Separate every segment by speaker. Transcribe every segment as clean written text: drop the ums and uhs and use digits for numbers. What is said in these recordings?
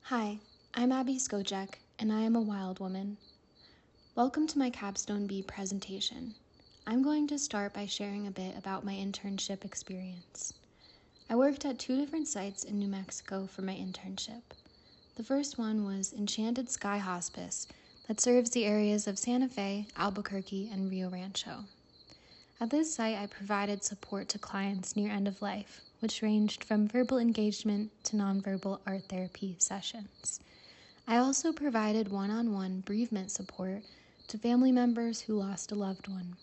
Speaker 1: Hi, I'm Abby Skojek, and I am a wild woman. Welcome to my Capstone Bee presentation. I'm going to start by sharing a bit about my internship experience. I worked at 2 different sites in New Mexico for my internship. The first one was Enchanted Sky Hospice that serves the areas of Santa Fe, Albuquerque, and Rio Rancho. At this site, I provided support to clients near end of life, which ranged from verbal engagement to nonverbal art therapy sessions. I also provided one-on-one bereavement support to family members who lost a loved one.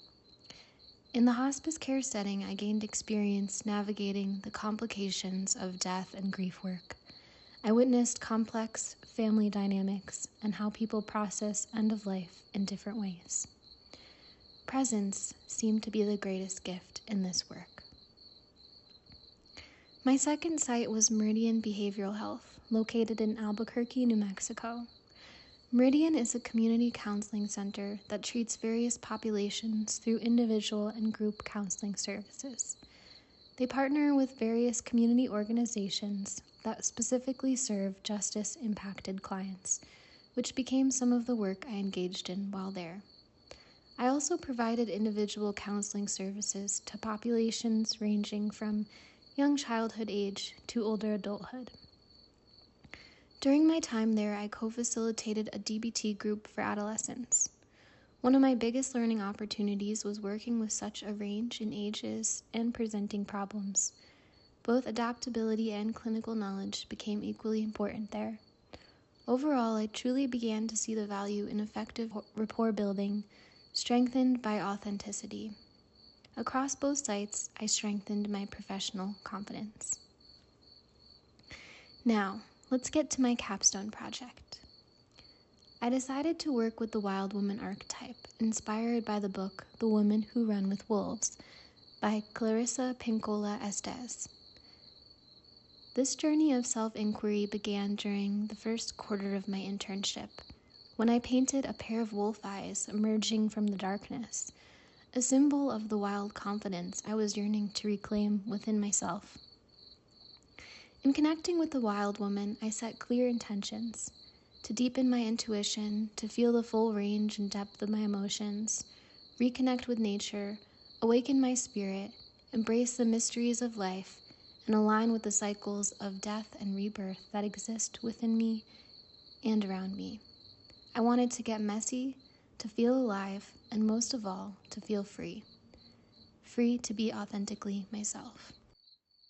Speaker 1: In the hospice care setting, I gained experience navigating the complications of death and grief work. I witnessed complex family dynamics and how people process end of life in different ways. Presence seemed to be the greatest gift in this work. My second site was Meridian Behavioral Health, located in Albuquerque, New Mexico. Meridian is a community counseling center that treats various populations through individual and group counseling services. They partner with various community organizations that specifically serve justice-impacted clients, which became some of the work I engaged in while there. I also provided individual counseling services to populations ranging from young childhood age to older adulthood. During my time there, I co-facilitated a DBT group for adolescents. One of my biggest learning opportunities was working with such a range in ages and presenting problems. Both adaptability and clinical knowledge became equally important there. Overall, I truly began to see the value in effective rapport building, strengthened by authenticity. Across both sites, I strengthened my professional confidence. Now, let's get to my capstone project. I decided to work with the wild woman archetype, inspired by the book The Women Who Run with Wolves by Clarissa Pinkola Estes. This journey of self-inquiry began during the first quarter of my internship, when I painted a pair of wolf eyes emerging from the darkness, a symbol of the wild confidence I was yearning to reclaim within myself. In connecting with the wild woman, I set clear intentions to deepen my intuition, to feel the full range and depth of my emotions, reconnect with nature, awaken my spirit, embrace the mysteries of life, and align with the cycles of death and rebirth that exist within me and around me. I wanted to get messy, to feel alive, and most of all, to feel free. Free to be authentically myself.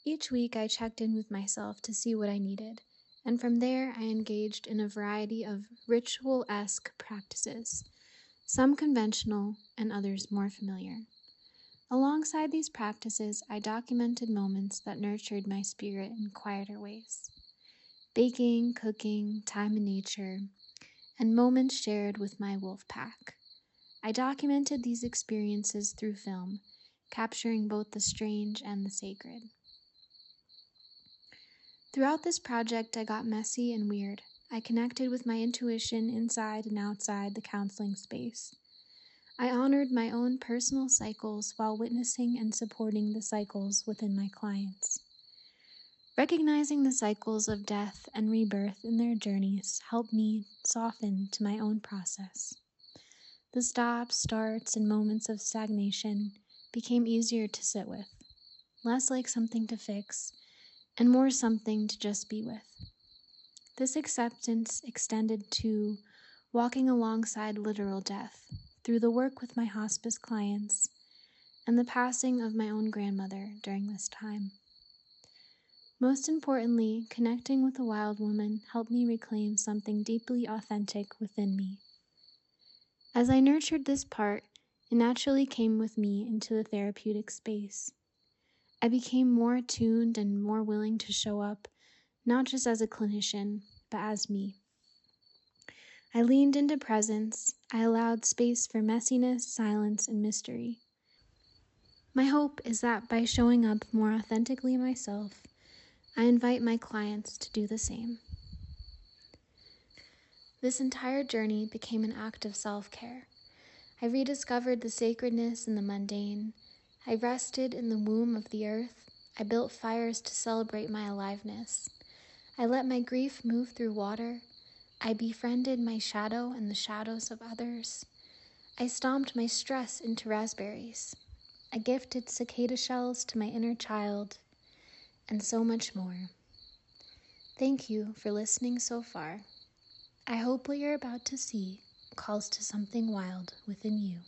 Speaker 1: Each week I checked in with myself to see what I needed, and from there I engaged in a variety of ritual-esque practices, some conventional and others more familiar. Alongside these practices, I documented moments that nurtured my spirit in quieter ways. Baking, cooking, time in nature, and moments shared with my wolf pack. I documented these experiences through film, capturing both the strange and the sacred. Throughout this project, I got messy and weird. I connected with my intuition inside and outside the counseling space. I honored my own personal cycles while witnessing and supporting the cycles within my clients. Recognizing the cycles of death and rebirth in their journeys helped me soften to my own process. The stops, starts, and moments of stagnation became easier to sit with, less like something to fix, and more something to just be with. This acceptance extended to walking alongside literal death through the work with my hospice clients and the passing of my own grandmother during this time. Most importantly, connecting with a wild woman helped me reclaim something deeply authentic within me. As I nurtured this part, it naturally came with me into the therapeutic space. I became more attuned and more willing to show up, not just as a clinician, but as me. I leaned into presence. I allowed space for messiness, silence, and mystery. My hope is that by showing up more authentically myself, I invite my clients to do the same. This entire journey became an act of self-care. I rediscovered the sacredness in the mundane. I rested in the womb of the earth. I built fires to celebrate my aliveness. I let my grief move through water. I befriended my shadow and the shadows of others. I stomped my stress into raspberries. I gifted cicada shells to my inner child, and so much more. Thank you for listening so far. I hope what you're about to see calls to something wild within you.